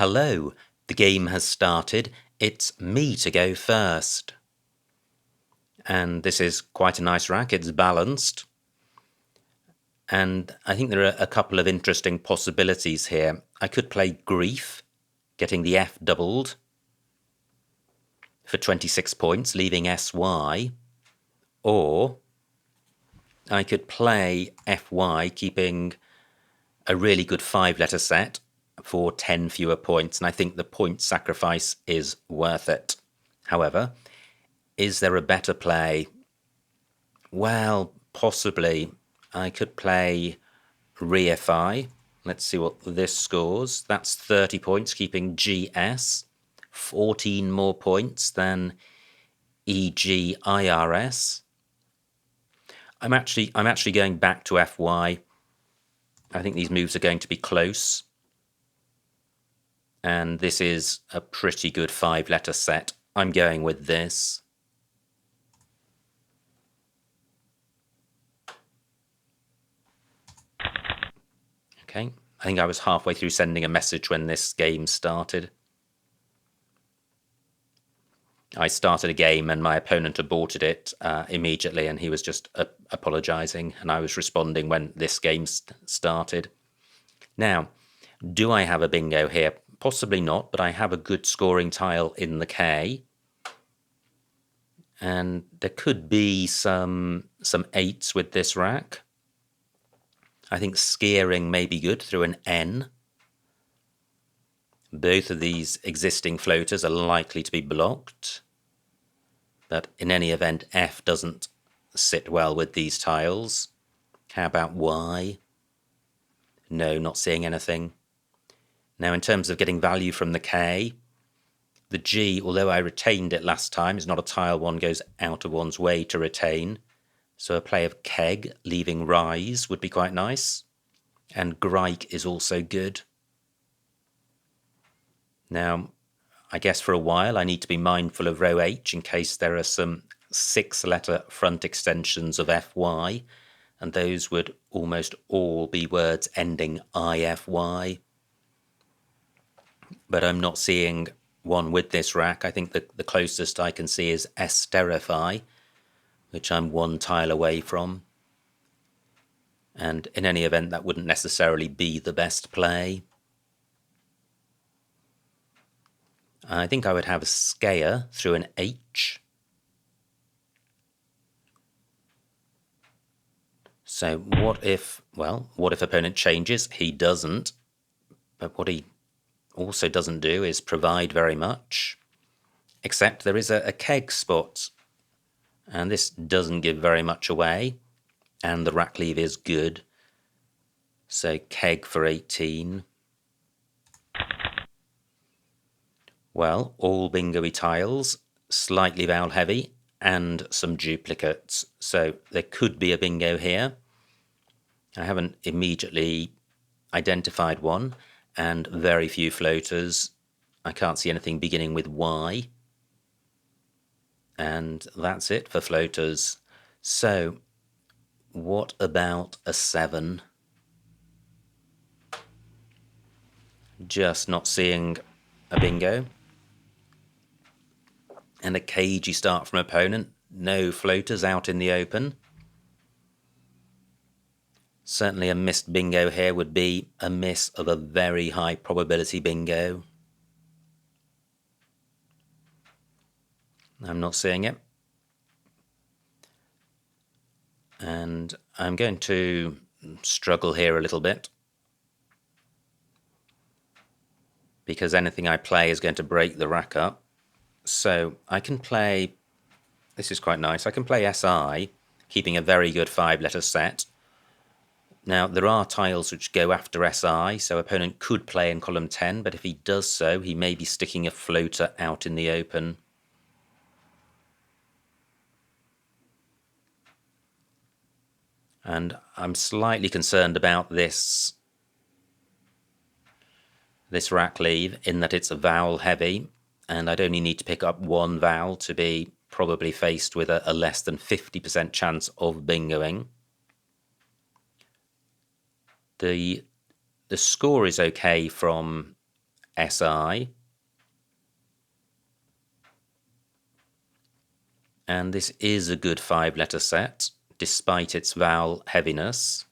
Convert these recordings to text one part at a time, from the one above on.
Hello, the game has started. It's me to go first. And this is quite a nice rack. It's balanced. And I think there are a couple of interesting possibilities here. I could play Grief, getting the F doubled for 26 points, leaving SY. Or I could play FY, keeping a really good 5-letter set for 10 fewer points, and I think the point sacrifice is worth it. However, is there a better play? Well, possibly. I could play Reify. Let's see what this scores. That's 30 points, keeping GS. 14 more points than EGIRS. I'm actually going back to FY. I think these moves are going to be close. And this is a pretty good 5-letter set. I'm going with this. Okay, I think I was halfway through sending a message when this game started. I started a game and my opponent aborted it immediately, and he was just apologising, and I was responding when this game started. Now, do I have a bingo here? Possibly not, but I have a good scoring tile in the K. And there could be some 8s with this rack. I think skiering may be good through an N. Both of these existing floaters are likely to be blocked. But in any event, F doesn't sit well with these tiles. How about Y? No, not seeing anything. Now, in terms of getting value from the K, the G, although I retained it last time, is not a tile one goes out of one's way to retain. So a play of Keg, leaving Rise, would be quite nice. And Grike is also good. Now, I guess for a while I need to be mindful of row H in case there are some 6-letter front extensions of FY, and those would almost all be words ending IFY. But I'm not seeing one with this rack. I think the closest I can see is Esterify, which I'm one tile away from. And in any event, that wouldn't necessarily be the best play. I think I would have a Scare through an H. So what if opponent changes? He doesn't. But what he also doesn't do is provide very much. Except there is a Keg spot. And this doesn't give very much away. And the rack leave is good. So Keg for 18. Well, all bingo-y tiles, slightly vowel heavy, and some duplicates. So there could be a bingo here. I haven't immediately identified one, and very few floaters. I can't see anything beginning with Y. And that's it for floaters. So what about a 7? Just not seeing a bingo. And a cagey start from opponent. No floaters out in the open. Certainly a missed bingo here would be a miss of a very high probability bingo. I'm not seeing it. And I'm going to struggle here a little bit, because anything I play is going to break the rack up. So I can play, this is quite nice, I can play SI, keeping a very good 5-letter set. Now, there are tiles which go after SI, so opponent could play in column 10, but if he does so, he may be sticking a floater out in the open. And I'm slightly concerned about this rack leave, in that it's a vowel heavy, and I'd only need to pick up one vowel to be probably faced with a less than 50% chance of bingoing. The score is okay from SI. And this is a good 5-letter set, despite its vowel heaviness.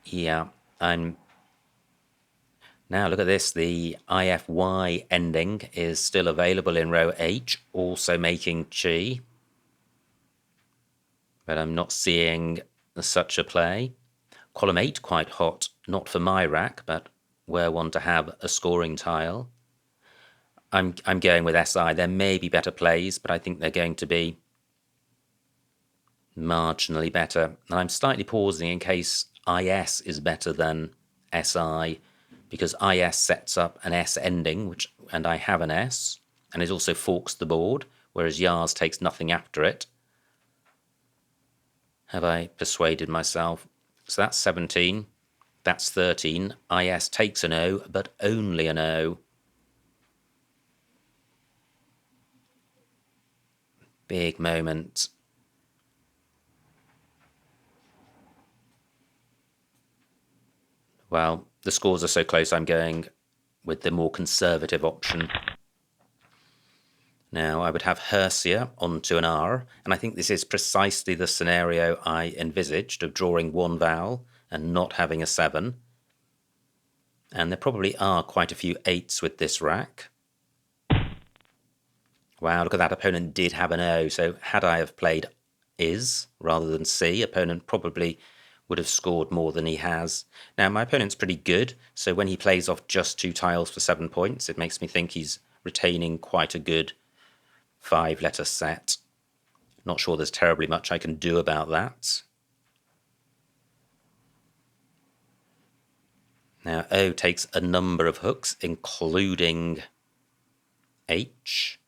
Yeah, now look at this, the IFY ending is still available in row H, also making chi. But I'm not seeing such a play. Column 8 quite hot, not for my rack, but were one to have a scoring tile. I'm going with SI. There may be better plays, but I think they're going to be marginally better. And I'm slightly pausing in case IS is better than SI, because IS sets up an S ending, and I have an S, and it also forks the board, whereas Yars takes nothing after it. Have I persuaded myself? So that's 17, that's 13. IS takes an O, but only an O. Big moment. Well, the scores are so close, I'm going with the more conservative option. Now, I would have Hersia onto an R, and I think this is precisely the scenario I envisaged of drawing one vowel and not having a 7. And there probably are quite a few 8s with this rack. Wow, look at that, opponent did have an O, so had I have played is rather than C, opponent probably would have scored more than he has. Now, my opponent's pretty good, so when he plays off just 2 tiles for 7 points, it makes me think he's retaining quite a good 5-letter set. Not sure there's terribly much I can do about that. Now, O takes a number of hooks, including H.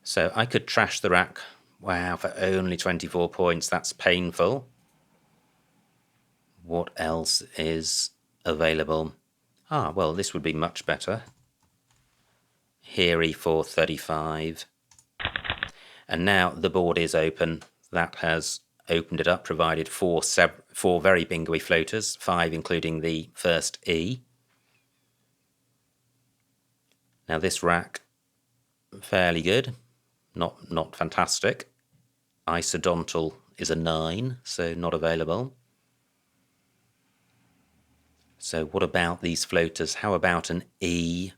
So I could trash the rack. Wow, for only 24 points. That's painful. What else is available? Ah, well, this would be much better. Heary for 35. And now the board is open. That has opened it up, provided four very bingo-y floaters, 5 including the first E. Now this rack, fairly good, not fantastic. Isodontal is a 9, so not available. So what about these floaters? How about an E?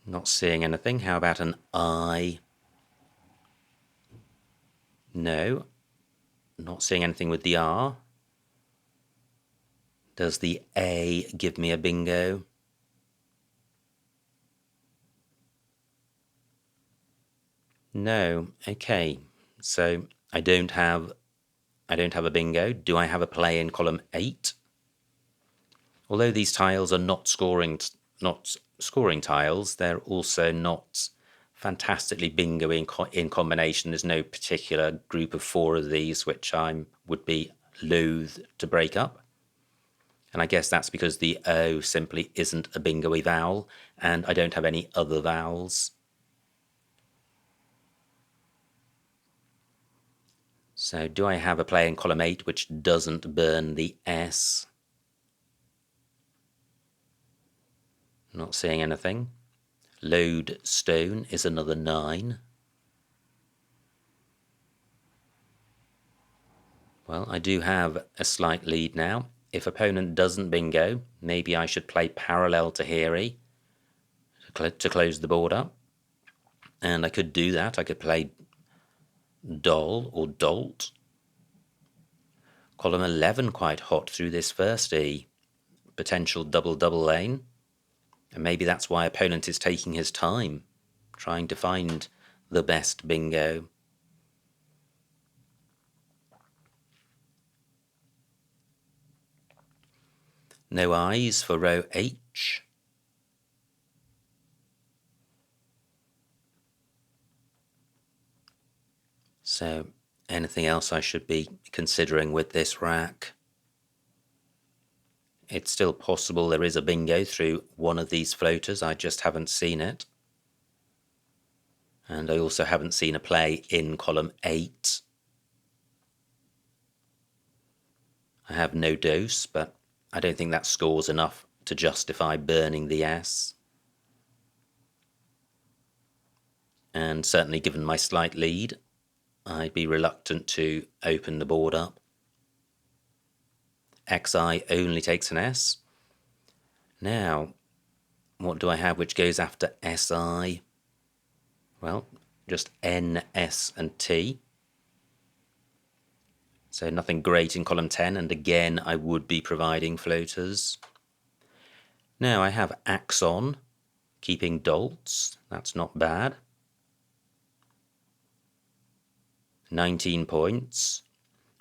Not seeing anything. How about an I? No. Not seeing anything with the R. Does the A give me a bingo? No. Okay. So I don't have a bingo. Do I have a play in column 8? Although these tiles are not scoring tiles, they're also not fantastically bingo in combination. There's no particular group of 4 of these which I would be loath to break up. And I guess that's because the O simply isn't a bingo-y vowel, and I don't have any other vowels. So do I have a play in column 8 which doesn't burn the S? Not seeing anything. Lodestone is another 9. Well, I do have a slight lead now. If opponent doesn't bingo, maybe I should play parallel to Heary to close the board up. And I could do that. I could play Doll or Dolt. Column 11 quite hot through this first E. Potential double-double lane. And maybe that's why opponent is taking his time, trying to find the best bingo. No I's for row H. So anything else I should be considering with this rack? It's still possible there is a bingo through one of these floaters, I just haven't seen it. And I also haven't seen a play in column 8. I have no dose, but I don't think that scores enough to justify burning the S. And certainly given my slight lead, I'd be reluctant to open the board up. XI only takes an S. Now, what do I have which goes after SI? Well, just N, S and T. So nothing great in column 10, and again I would be providing floaters. Now I have axon, keeping dolts, that's not bad. 19 points,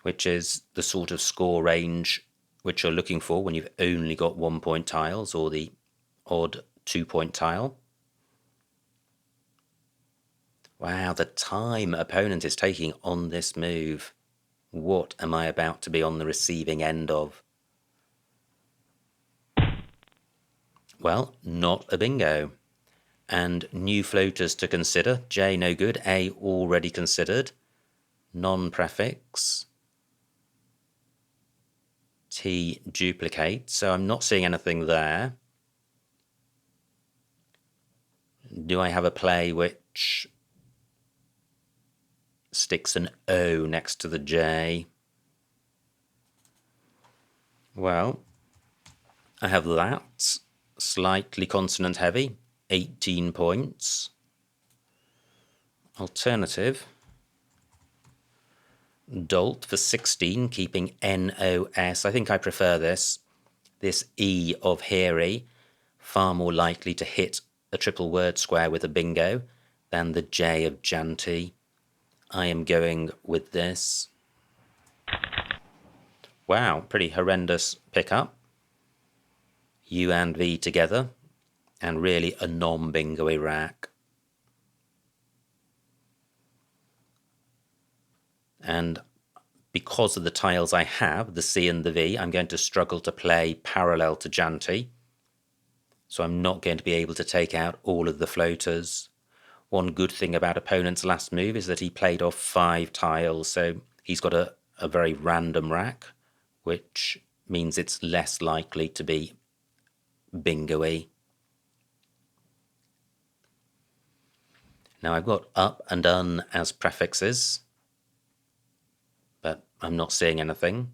which is the sort of score range which you're looking for when you've only got 1 point tiles or the odd 2 point tile. Wow, the time opponent is taking on this move. What am I about to be on the receiving end of? Well, not a bingo. And new floaters to consider. J no good, A already considered. Non-prefix. T duplicate, so I'm not seeing anything there. Do I have a play which sticks an O next to the J? Well, I have that, slightly consonant heavy, 18 points. Alternative, dolt for 16, keeping NOS. I think I prefer this. This E of hairy, far more likely to hit a triple word square with a bingo than the J of Janty. I am going with this. Wow, pretty horrendous pickup. U and V together, and really a non-bingo-y rack. And because of the tiles I have, the C and the V, I'm going to struggle to play parallel to Janty. So I'm not going to be able to take out all of the floaters. One good thing about opponent's last move is that he played off 5 tiles, so he's got a very random rack, which means it's less likely to be bingo-y. Now I've got up and un as prefixes, but I'm not seeing anything.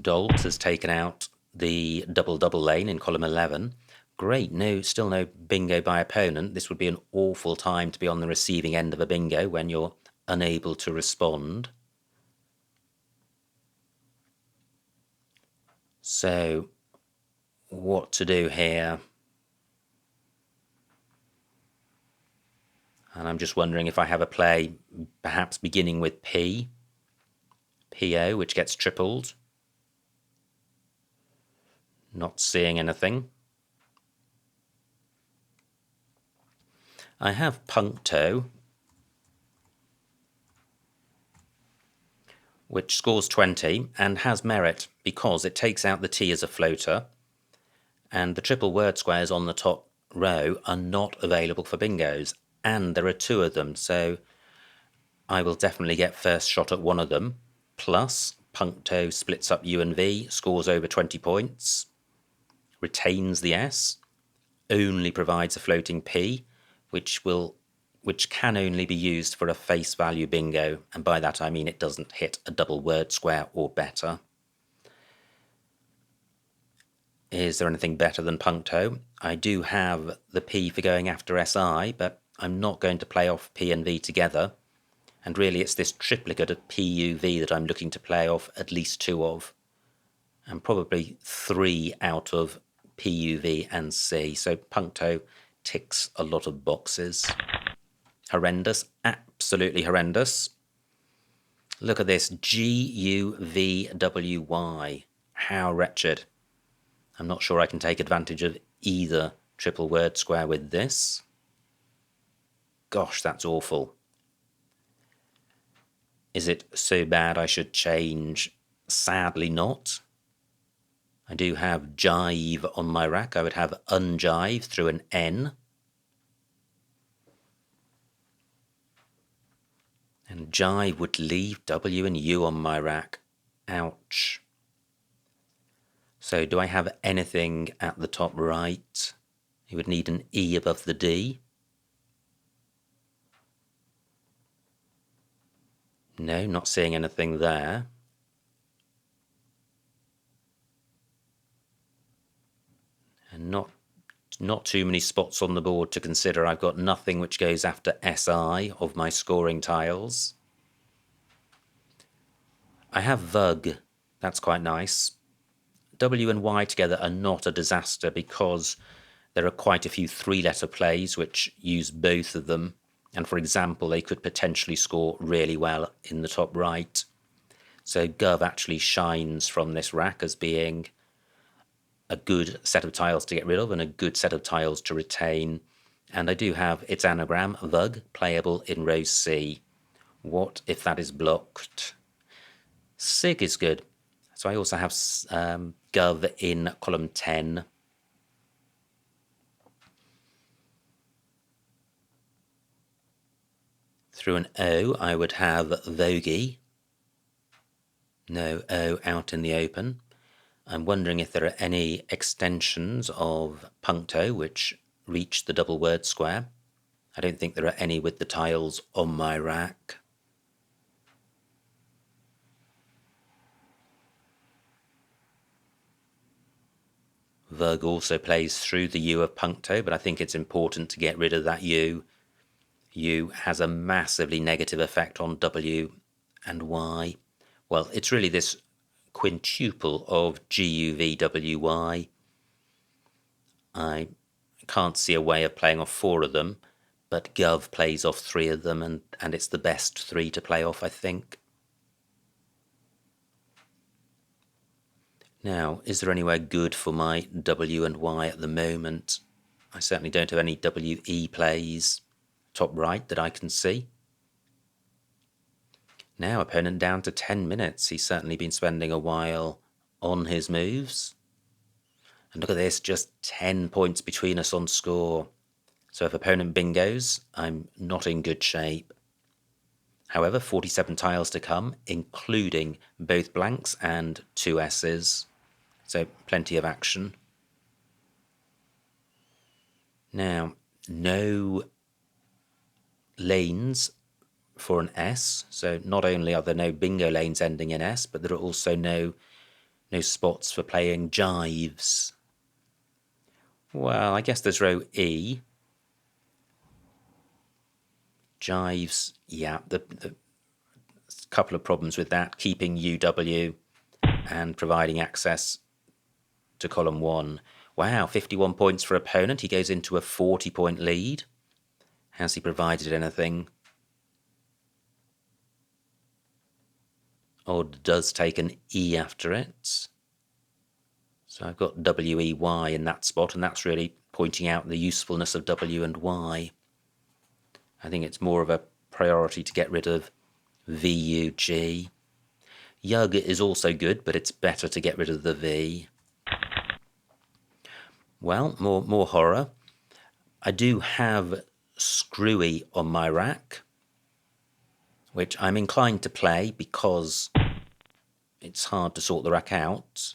Dolt has taken out the double-double lane in column 11. Great, still no bingo by opponent. This would be an awful time to be on the receiving end of a bingo when you're unable to respond. So, what to do here? And I'm just wondering if I have a play perhaps beginning with P, PO, which gets tripled. Not seeing anything. I have puncto, which scores 20 and has merit because it takes out the T as a floater, and the triple word squares on the top row are not available for bingos, and there are 2 of them, so I will definitely get first shot at one of them. Plus, puncto splits up U and V, scores over 20 points, retains the S, only provides a floating P, which can only be used for a face value bingo, and by that I mean it doesn't hit a double word square or better. Is there anything better than puncto? I do have the P for going after SI, but I'm not going to play off P and V together, and really it's this triplicate of PUV that I'm looking to play off at least 2 of, and probably 3 out of PUV and C, so puncto ticks a lot of boxes. Horrendous, absolutely horrendous. Look at this, GUVWY. How wretched. I'm not sure I can take advantage of either triple word square with this. Gosh, that's awful. Is it so bad I should change? Sadly not. I do have jive on my rack. I would have unjive through an N. And jive would leave W and U on my rack. Ouch. So do I have anything at the top right? You would need an E above the D. No, not seeing anything there. And not too many spots on the board to consider. I've got nothing which goes after SI of my scoring tiles. I have VUG. That's quite nice. W and Y together are not a disaster because there are quite a few three-letter plays which use both of them. And for example, they could potentially score really well in the top right. So Gov actually shines from this rack as being a good set of tiles to get rid of and a good set of tiles to retain. And I do have its anagram, VUG, playable in row C. What if that is blocked? SIG is good. So I also have Gov in column 10. Through an O, I would have Vogie. No O out in the open. I'm wondering if there are any extensions of puncto which reach the double word square. I don't think there are any with the tiles on my rack. Vug also plays through the U of puncto, but I think it's important to get rid of that U. U has a massively negative effect on W and Y. Well, it's really this quintuple of GUVWY. I can't see a way of playing off 4 of them, but Gov plays off 3 of them, and it's the best 3 to play off, I think. Now, is there anywhere good for my W and Y at the moment? I certainly don't have any WE plays top right that I can see. Now, opponent down to 10 minutes. He's certainly been spending a while on his moves. And look at this, just 10 points between us on score. So if opponent bingos, I'm not in good shape. However, 47 tiles to come, including both blanks and 2 S's. So plenty of action. Now, no lanes for an S. So not only are there no bingo lanes ending in S, but there are also no spots for playing jives. Well, I guess there's row E. Jives, yeah, the couple of problems with that, keeping UW and providing access to column 1. Wow, 51 points for opponent. He goes into a 40-point lead. Has he provided anything? Odd does take an E after it. So I've got WEY in that spot, and that's really pointing out the usefulness of W and Y. I think it's more of a priority to get rid of VUG. Yug is also good, but it's better to get rid of the V. Well, more horror. I do have Screwy on my rack, which I'm inclined to play because it's hard to sort the rack out.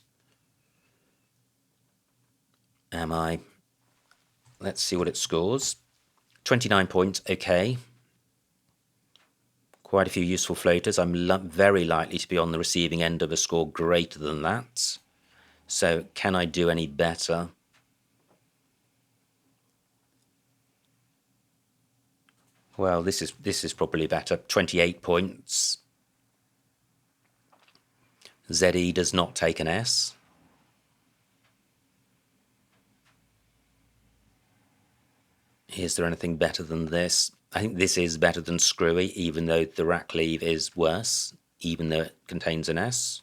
Am I? Let's see what it scores. 29 points, okay. Quite a few useful floaters. I'm very likely to be on the receiving end of a score greater than that. So can I do any better? Well, this is probably better. 28 points. ZE does not take an S. Is there anything better than this? I think this is better than Screwy, even though the rack leave is worse, even though it contains an S.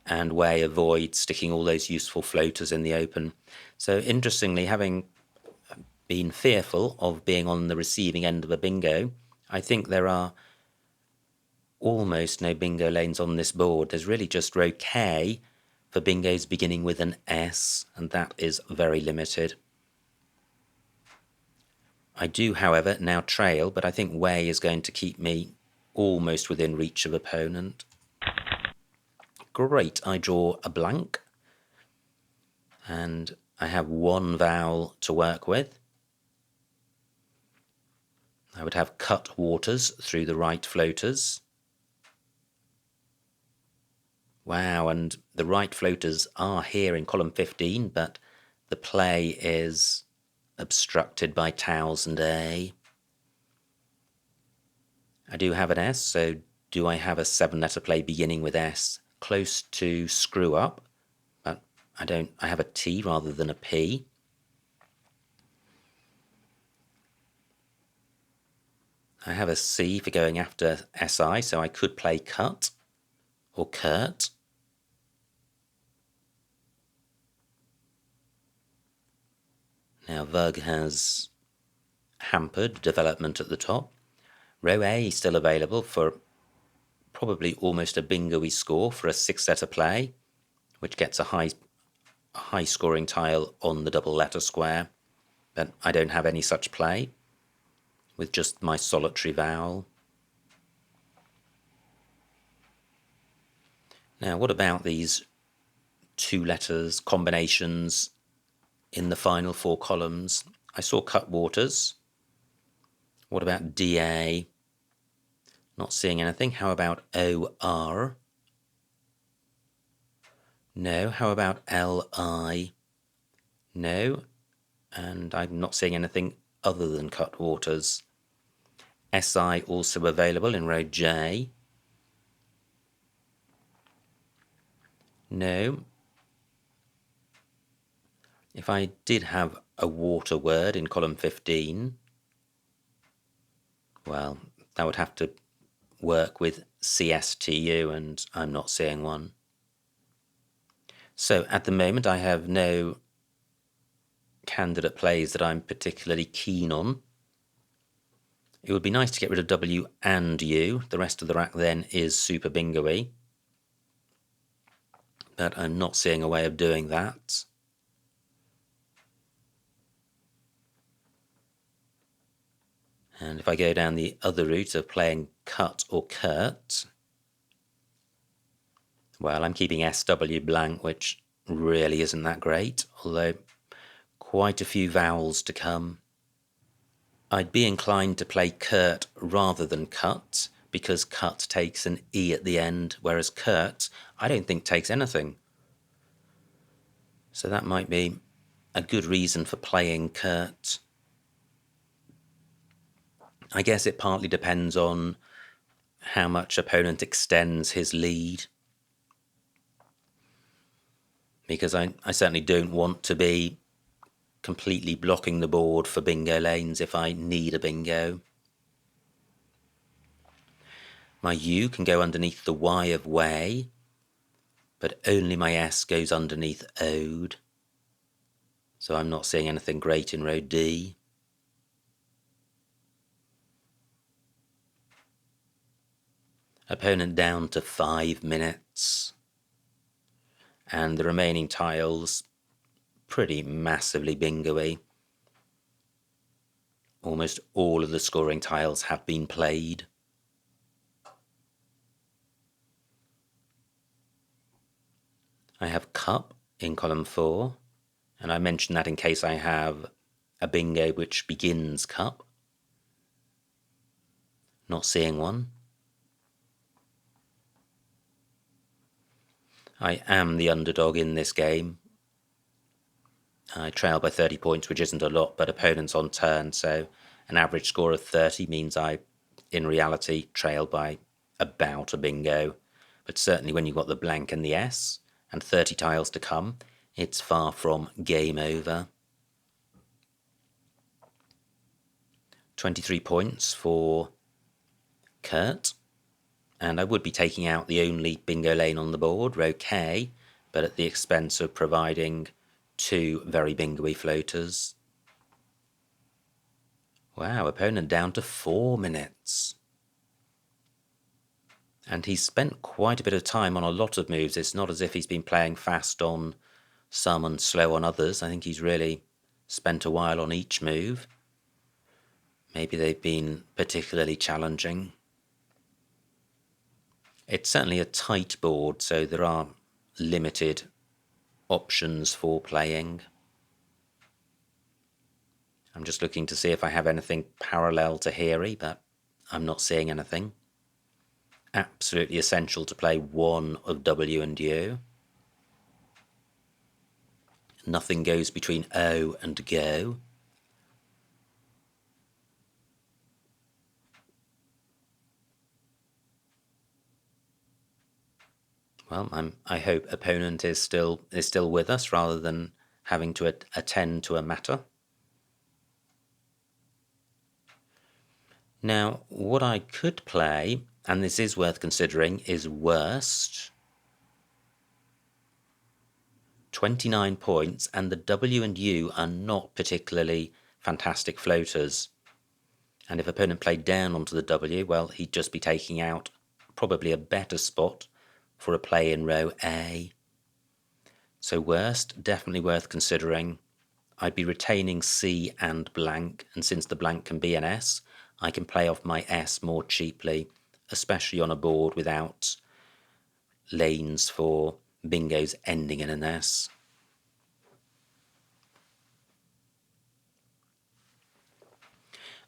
And Way avoids sticking all those useful floaters in the open. So interestingly, having been fearful of being on the receiving end of a bingo, I think there are almost no bingo lanes on this board. There's really just row K for bingos beginning with an S, and that is very limited. I do, however, now trail, but I think way is going to keep me almost within reach of opponent. Great, I draw a blank, and I have one vowel to work with. I would have cut waters through the right floaters. Wow, and the right floaters are here in column 15, but the play is obstructed by towels and A. I do have an S, so do I have a 7-letter play beginning with S? Close to screw up, but I don't. I have a T rather than a P. I have a C for going after SI, so I could play cut or curt. Now Vug has hampered development at the top. Row A is still available for probably almost a bingo-y score for a 6-letter play, which gets a high scoring tile on the double letter square, but I don't have any such play with just my solitary vowel. Now what about these 2 letters combinations in the final 4 columns? I saw cut waters. What about DA? Not seeing anything. How about OR? No. How about LI? No. And I'm not seeing anything other than cut waters. SI also available in row J. No. If I did have a water word in column 15, well, that would have to work with CSTU, and I'm not seeing one. So at the moment I have no candidate plays that I'm particularly keen on. It would be nice to get rid of W and U. The rest of the rack then is super bingo-y, but I'm not seeing a way of doing that. And if I go down the other route of playing cut or curt, well, I'm keeping SW blank, which really isn't that great, although quite a few vowels to come. I'd be inclined to play curt rather than cut, because cut takes an E at the end, whereas curt I don't think takes anything. So that might be a good reason for playing curt. I guess it partly depends on how much opponent extends his lead, because I certainly don't want to be completely blocking the board for bingo lanes if I need a bingo. My U can go underneath the Y of way, but only my S goes underneath ode, so I'm not seeing anything great in row D. Opponent down to 5 minutes, and the remaining tiles pretty massively bingo-y. Almost all of the scoring tiles have been played. I have cup in column 4, and I mention that in case I have a bingo which begins cup. Not seeing one. I am the underdog in this game. I trail by 30 points, which isn't a lot, but opponent's on turn, so an average score of 30 means I, in reality, trail by about a bingo. But certainly when you've got the blank and the S, and 30 tiles to come, it's far from game over. 23 points for Kurt, and I would be taking out the only bingo lane on the board, row K, but at the expense of providing 2 very bingo-y floaters. Wow, opponent down to 4 minutes. And he's spent quite a bit of time on a lot of moves. It's not as if he's been playing fast on some and slow on others. I think he's really spent a while on each move. Maybe they've been particularly challenging. It's certainly a tight board, so there are limited options for playing. I'm just looking to see if I have anything parallel to Heary, but I'm not seeing anything. Absolutely essential to play one of W and U. Nothing goes between O and go. Well, I hope opponent is still with us rather than having to attend to a matter. Now, what I could play, and this is worth considering, is worst. 29 points, and the W and U are not particularly fantastic floaters. And if opponent played down onto the W, well, he'd just be taking out probably a better spot for a play in row A. So worst, definitely worth considering. I'd be retaining C and blank, and since the blank can be an S, I can play off my S more cheaply, especially on a board without lanes for bingos ending in an S.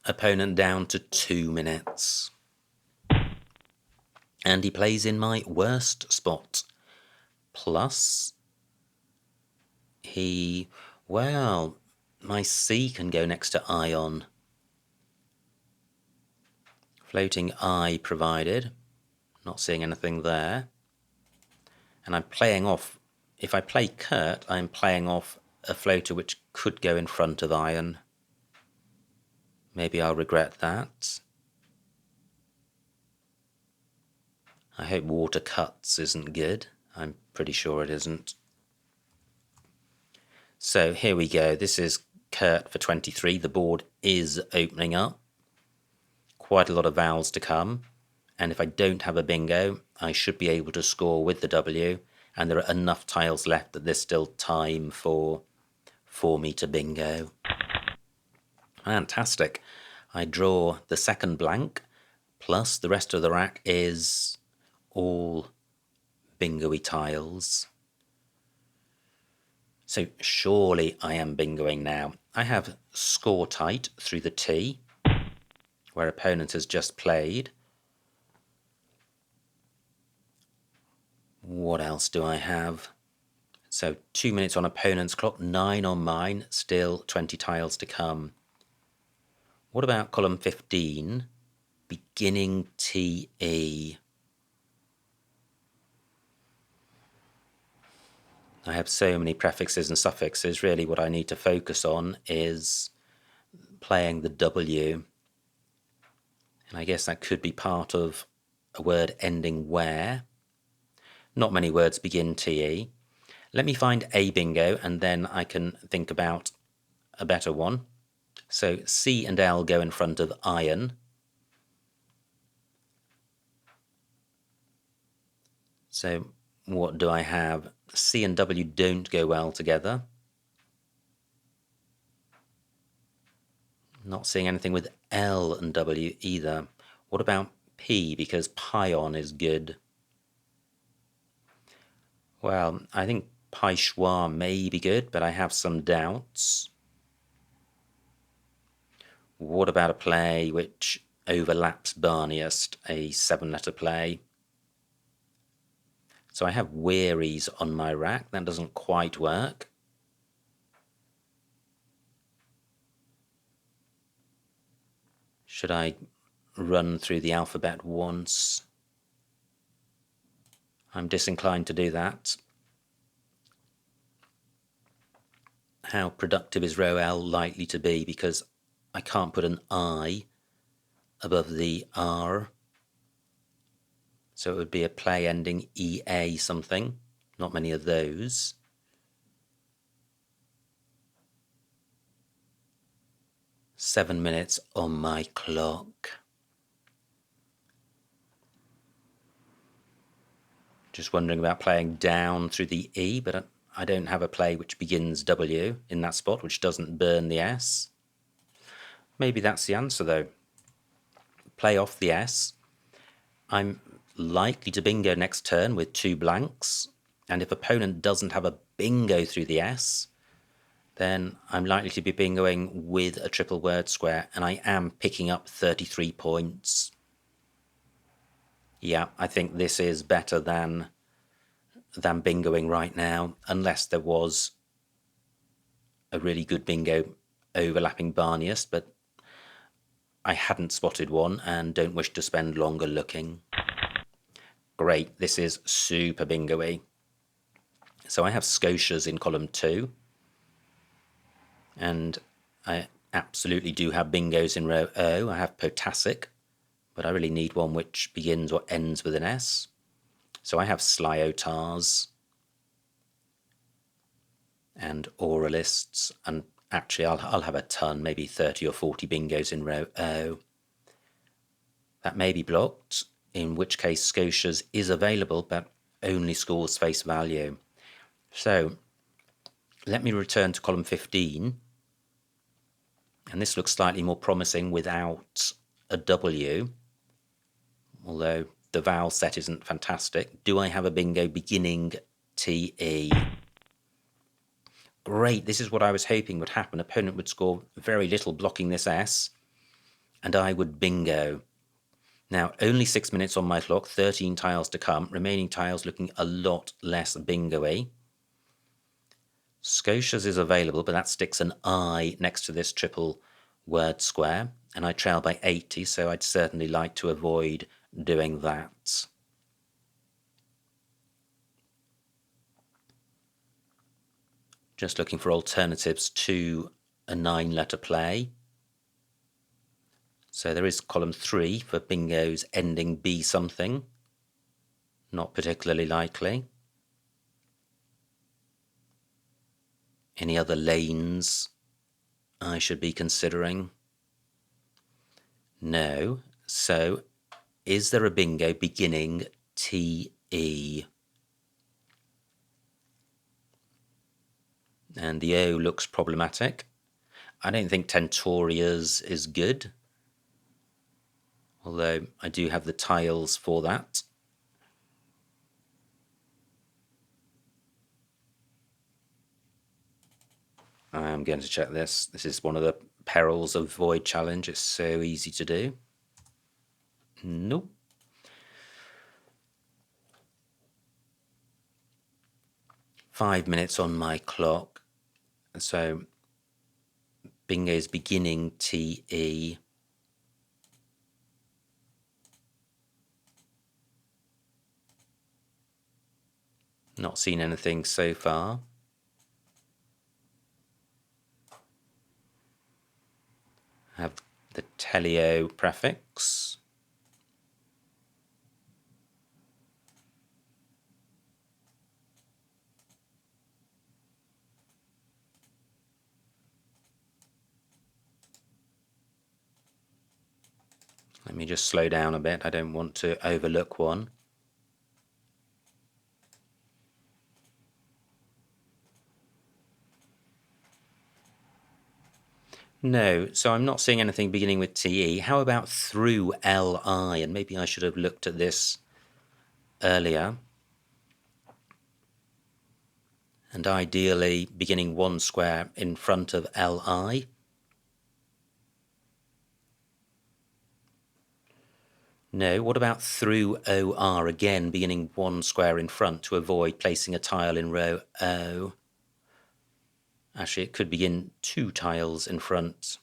Opponent down to 2 minutes. And he plays in my worst spot. Plus, well, my C can go next to Ion. Floating I provided. Not seeing anything there. And I'm playing off, if I play Kurt, I'm playing off a floater which could go in front of Iron. Maybe I'll regret that. I hope water cuts isn't good. I'm pretty sure it isn't. So here we go. This is Kurt for 23. The board is opening up. Quite a lot of vowels to come. And if I don't have a bingo, I should be able to score with the W. And there are enough tiles left that there's still time for me to bingo. Fantastic. I draw the second blank, plus the rest of the rack is all bingo-y tiles. So surely I am bingoing now. I have score tight through the T, where opponent has just played. What else do I have? So 2 minutes on opponent's clock, 9 on mine, still 20 tiles to come. What about column 15? Beginning TE. I have so many prefixes and suffixes. Really what I need to focus on is playing the W. And I guess that could be part of a word ending where. Not many words begin TE. Let me find a bingo and then I can think about a better one. So C and L go in front of iron. So what do I have? C and W don't go well together. Not seeing anything with L and W either. What about P? Because pion is good. Well, I think Peischwa may be good, but I have some doubts. What about a play which overlaps Barniest, a 7-letter play? So I have wearies on my rack. That doesn't quite work. Should I run through the alphabet once? I'm disinclined to do that. How productive is row L likely to be? Because I can't put an I above the R. So it would be a play ending EA something. Not many of those. Seven minutes on my clock. Just wondering about playing down through the E, but I don't have a play which begins W in that spot, which doesn't burn the S. Maybe that's the answer, though. Play off the S. I'm likely to bingo next turn with 2 blanks, and if opponent doesn't have a bingo through the S, then I'm likely to be bingoing with a triple word square, and I am picking up 33 points. Yeah, I think this is better than bingoing right now, unless there was a really good bingo overlapping Barniest, but I hadn't spotted one and don't wish to spend longer looking. Great, this is super bingo-y. So I have Scotias in column 2, and I absolutely do have bingos in row O. I have Potassic, but I really need one which begins or ends with an S. So I have Slyotars and Oralists, and actually I'll have a ton, maybe 30 or 40 bingos in row O. That may be blocked, in which case Scotias is available, but only scores face value. So let me return to column 15, and this looks slightly more promising without a W, although the vowel set isn't fantastic. Do I have a bingo beginning TE? Great, this is what I was hoping would happen. Opponent would score very little blocking this S, and I would bingo. Now, only 6 minutes on my clock, 13 tiles to come, remaining tiles looking a lot less bingo-y. Scotias is available, but that sticks an I next to this triple word square, and I trail by 80, so I'd certainly like to avoid doing that. Just looking for alternatives to a 9-letter play. So there is column 3 for bingos ending B something. Not particularly likely. Any other lanes I should be considering? No. So is there a bingo beginning TE? And the O looks problematic. I don't think Tentorias is good, although I do have the tiles for that. I'm going to check this. This is one of the perils of Void Challenge. It's so easy to do. Nope. Five minutes on my clock. So bingo's beginning TE. Not seen anything so far. I have the teleo prefix. Let me just slow down a bit. I don't want to overlook one. No, so I'm not seeing anything beginning with TE. How about through LI? And maybe I should have looked at this earlier. And ideally beginning one square in front of LI. No, what about through OR, again beginning one square in front to avoid placing a tile in row O? Actually, it could begin 2 tiles in front.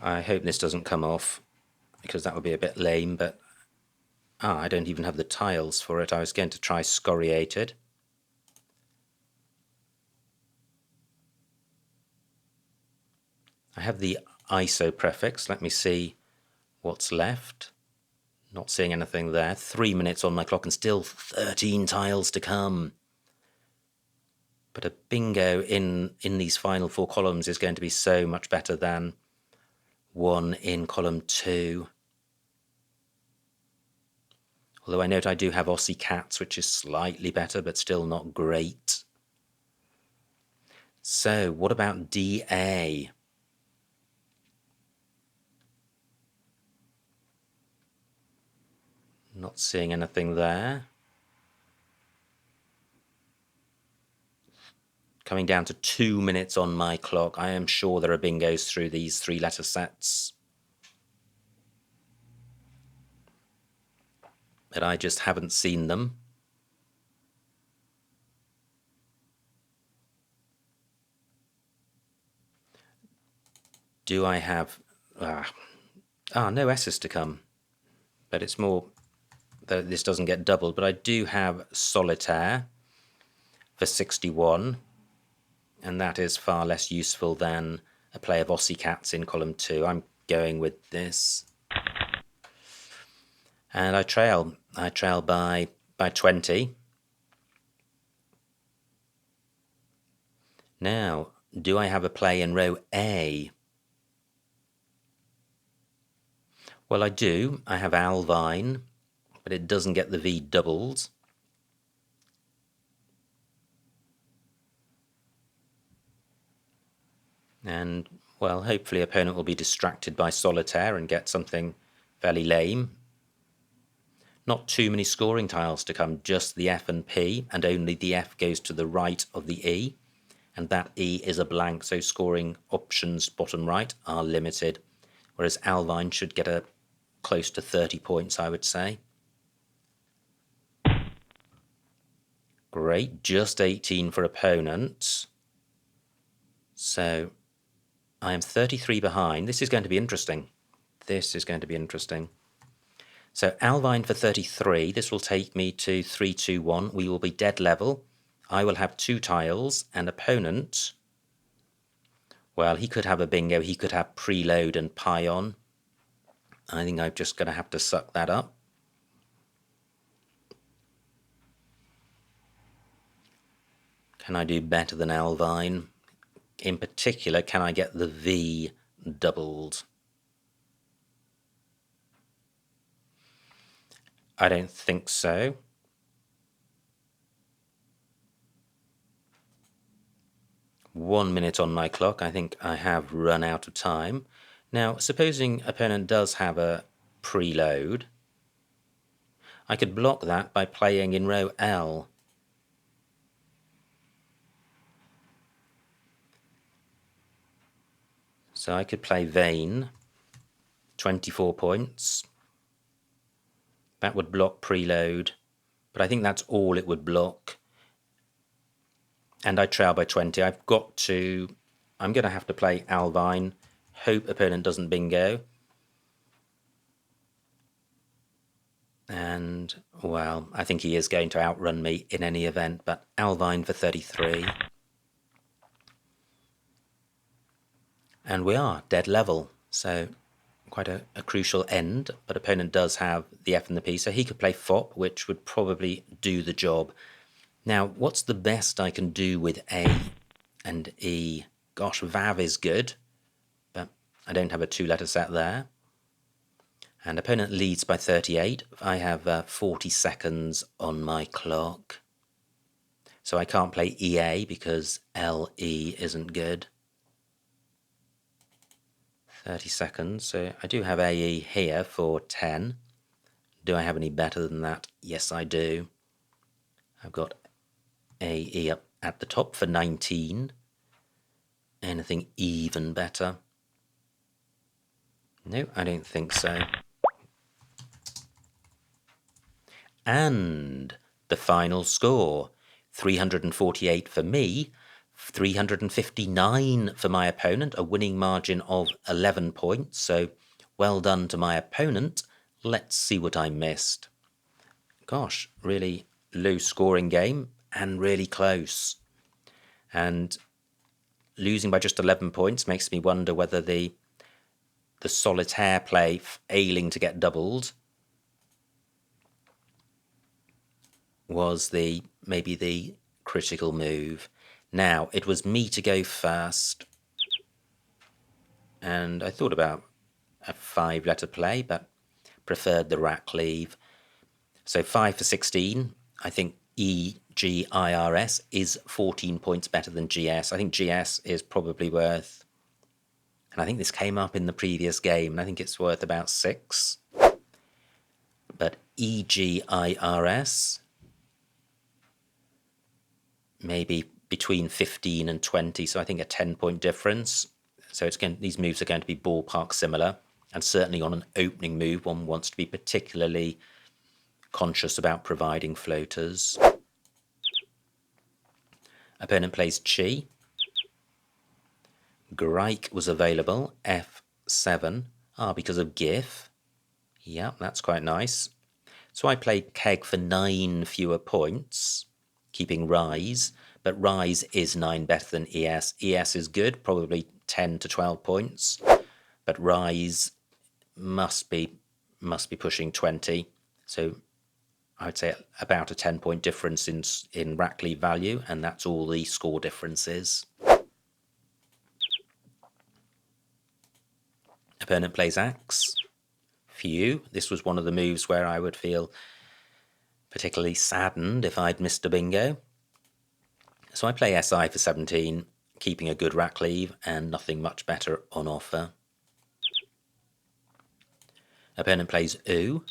I hope this doesn't come off, because that would be a bit lame, but I don't even have the tiles for it. I was going to try scoriated. I have the ISO prefix. Let me see what's left. Not seeing anything there. 3 minutes on my clock and still 13 tiles to come. But a bingo in these final 4 columns is going to be so much better than one in column 2. Although I note I do have Aussie Cats, which is slightly better, but still not great. So, what about DA? Not seeing anything there. Coming down to 2 minutes on my clock. I am sure there are bingos through these 3-letter sets. But I just haven't seen them. Do I have... no S's to come. But it's more that this doesn't get doubled. But I do have Solitaire for 61. And that is far less useful than a play of Aussie Cats in column 2. I'm going with this. And I trail. I trail by 20. Now, do I have a play in row A? Well, I do. I have Alvine, but it doesn't get the V doubled. And, well, hopefully opponent will be distracted by Solitaire and get something fairly lame. Not too many scoring tiles to come, just the F and P, and only the F goes to the right of the E. And that E is a blank, so scoring options bottom right are limited. Whereas Alvine should get a close to 30 points, I would say. Great, just 18 for opponent. So I am 33 behind. This is going to be interesting. This is going to be interesting. So Alvine for 33. This will take me to 3-2-1. We will be dead level. I will have 2 tiles, and opponent, well, he could have a bingo. He could have preload and pion. I think I'm just going to have to suck that up. Can I do better than Alvine? In particular, can I get the V doubled? I don't think so. One minute on my clock. I think I have run out of time. Now, supposing opponent does have a preload, I could block that by playing in row L. So I could play Vane, 24 points. That would block preload, but I think that's all it would block. And I trail by 20. I'm going to have to play Alvine. Hope opponent doesn't bingo. And, well, I think he is going to outrun me in any event, but Alvine for 33. And we are dead level, so quite a crucial end, but opponent does have the F and the P, so he could play FOP, which would probably do the job. Now, what's the best I can do with A and E? Gosh, Vav is good, but I don't have a 2-letter set there. And opponent leads by 38. I have 40 seconds on my clock. So I can't play EA because LE isn't good. 30 seconds, so I do have AE here for 10. Do I have any better than that? Yes, I do. I've got AE up at the top for 19. Anything even better? No, I don't think so. And the final score, 348 for me, 359 for my opponent, a winning margin of 11 points. So well done to my opponent. Let's see what I missed. Gosh, really low scoring game and really close. And losing by just 11 points makes me wonder whether the solitaire play failing to get doubled was maybe the critical move. Now, it was me to go first, and I thought about a 5-letter play, but preferred the rack leave. So 5 for 16. I think EGIRS is 14 points better than GS. I think GS is probably worth, and I think this came up in the previous game, and I think it's worth about 6. But EGIRS, maybe between 15 and 20, so I think a 10-point difference. So these moves are going to be ballpark similar, and certainly on an opening move, one wants to be particularly conscious about providing floaters. Opponent plays Chi. Greik was available, F7. Because of GIF. Yeah, that's quite nice. So I played Keg for 9 fewer points, keeping Rise, but Rise is 9 better than ES. ES is good, probably 10 to 12 points, but Rise must be pushing 20. So I would say about a 10-point difference in rack leave value, and that's all the score difference is. Opponent plays Axe. Few. This was one of the moves where I would feel particularly saddened if I'd missed a bingo. So I play SI for 17, keeping a good rack leave and nothing much better on offer. Opponent plays Oo.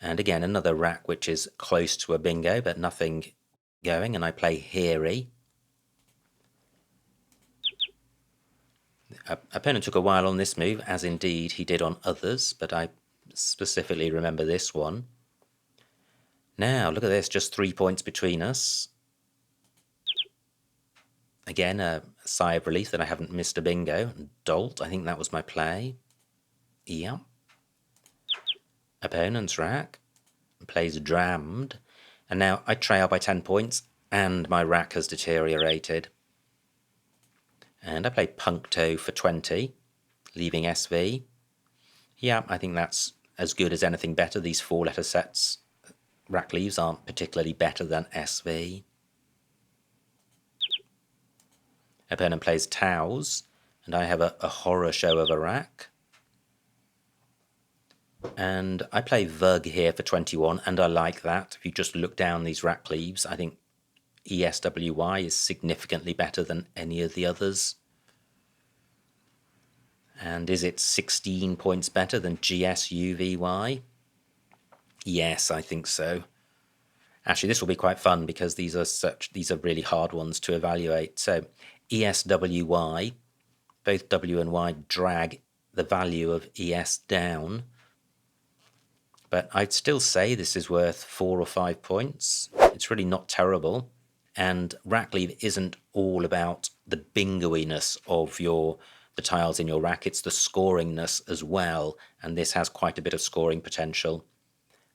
And again, another rack which is close to a bingo, but nothing going, and I play Heary. Opponent took a while on this move, as indeed he did on others, but I specifically remember this one. Now, look at this, just 3 points between us. Again, a sigh of relief that I haven't missed a bingo. Dolt, I think that was my play. Yeah. Opponent's rack plays Drammed, and now I trail by 10 points, and my rack has deteriorated. And I play Puncto for 20, leaving SV. Yeah, I think that's as good as anything better. These 4-letter sets, rack leaves aren't particularly better than SV. Opponent plays Taos, and I have a horror show of a rack. And I play Vug here for 21, and I like that. If you just look down these rack leaves, I think ESWY is significantly better than any of the others. And is it 16 points better than GSUVY? Yes, I think so. Actually, this will be quite fun because these are really hard ones to evaluate. So ESWY, both W and Y drag the value of ES down. But I'd still say this is worth 4 or 5 points. It's really not terrible. And rack leave isn't all about the bingoiness of the tiles in your rack. It's the scoringness as well. And this has quite a bit of scoring potential.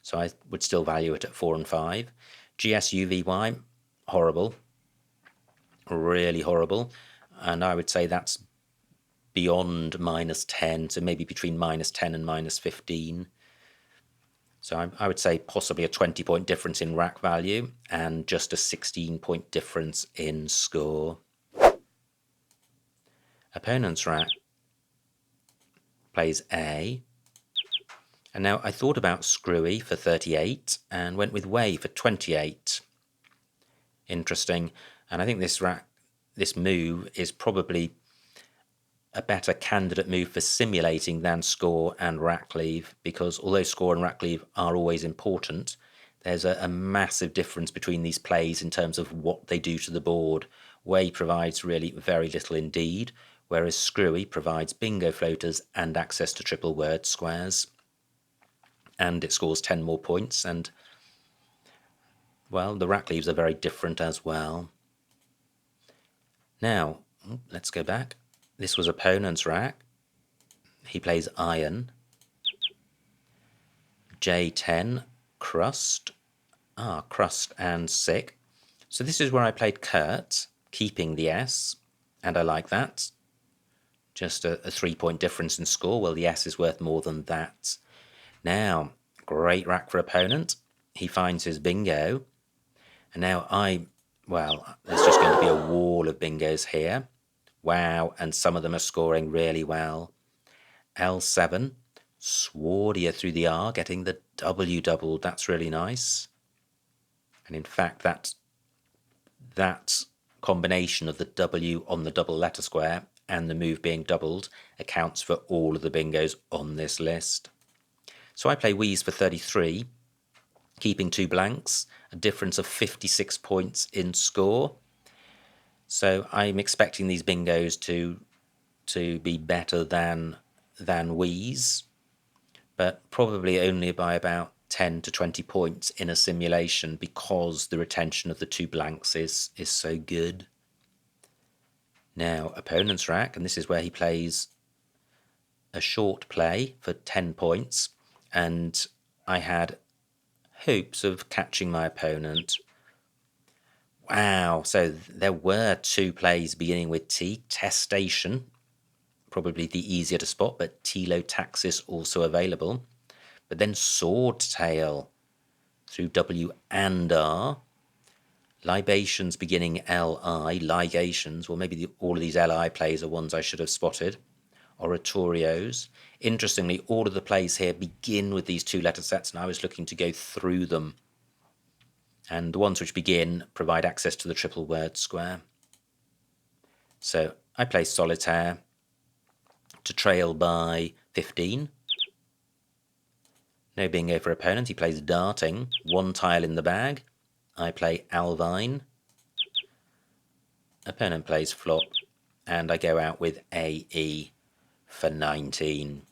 So I would still value it at 4 and 5. GSUVY, horrible. Really horrible. And I would say that's beyond -10, so maybe between -10 and -15. So I would say possibly a 20-point difference in rack value and just a 16-point difference in score. Opponent's rack plays A. And now I thought about Screwy for 38 and went with Way for 28. Interesting. And I think this move is probably a better candidate move for simulating than score and rack leave, because although score and rack leave are always important, there's a massive difference between these plays in terms of what they do to the board. Way provides really very little indeed, whereas Screwy provides bingo floaters and access to triple word squares. And it scores 10 more points, and, well, the rack leaves are very different as well. Now, let's go back. This was opponent's rack. He plays Iron. J10, Crust. Crust and Sick. So this is where I played Kurt, keeping the S, and I like that. Just a 3-point difference in score. Well, the S is worth more than that. Now, great rack for opponent. He finds his bingo. And now there's just going to be a wall of bingos here. Wow, and some of them are scoring really well. L7, Swardier through the R, getting the W doubled. That's really nice. And in fact, that combination of the W on the double letter square and the move being doubled accounts for all of the bingos on this list. So I play Wheeze for 33, keeping 2 blanks, a difference of 56 points in score. So I'm expecting these bingos to be better than Wheeze, but probably only by about 10 to 20 points in a simulation because the retention of the 2 blanks is so good. Now, opponent's rack, and this is where he plays a short play for 10 points, and I had hopes of catching my opponent. Wow, so there were 2 plays beginning with T. Testation, probably the easier to spot, but Telotaxis also available. But then Swordtail through W and R. Libations beginning L-I, ligations. Well, maybe all of these L-I plays are ones I should have spotted. Oratorios. Interestingly, all of the plays here begin with these 2-letter sets, and I was looking to go through them. And the ones which begin provide access to the triple word square. So I play Solitaire to trail by 15. No bingo for opponent. He plays Darting, 1 tile in the bag. I play Alvine. Opponent plays Flop, and I go out with AE for 19.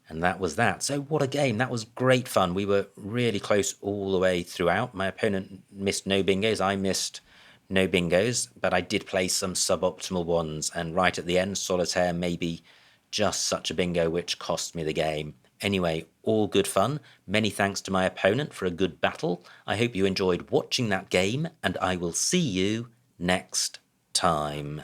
And that was that. So what a game. That was great fun. We were really close all the way throughout. My opponent missed no bingos. I missed no bingos, but I did play some suboptimal ones. And right at the end, Solitaire maybe just such a bingo which cost me the game. Anyway, all good fun. Many thanks to my opponent for a good battle. I hope you enjoyed watching that game, and I will see you next time.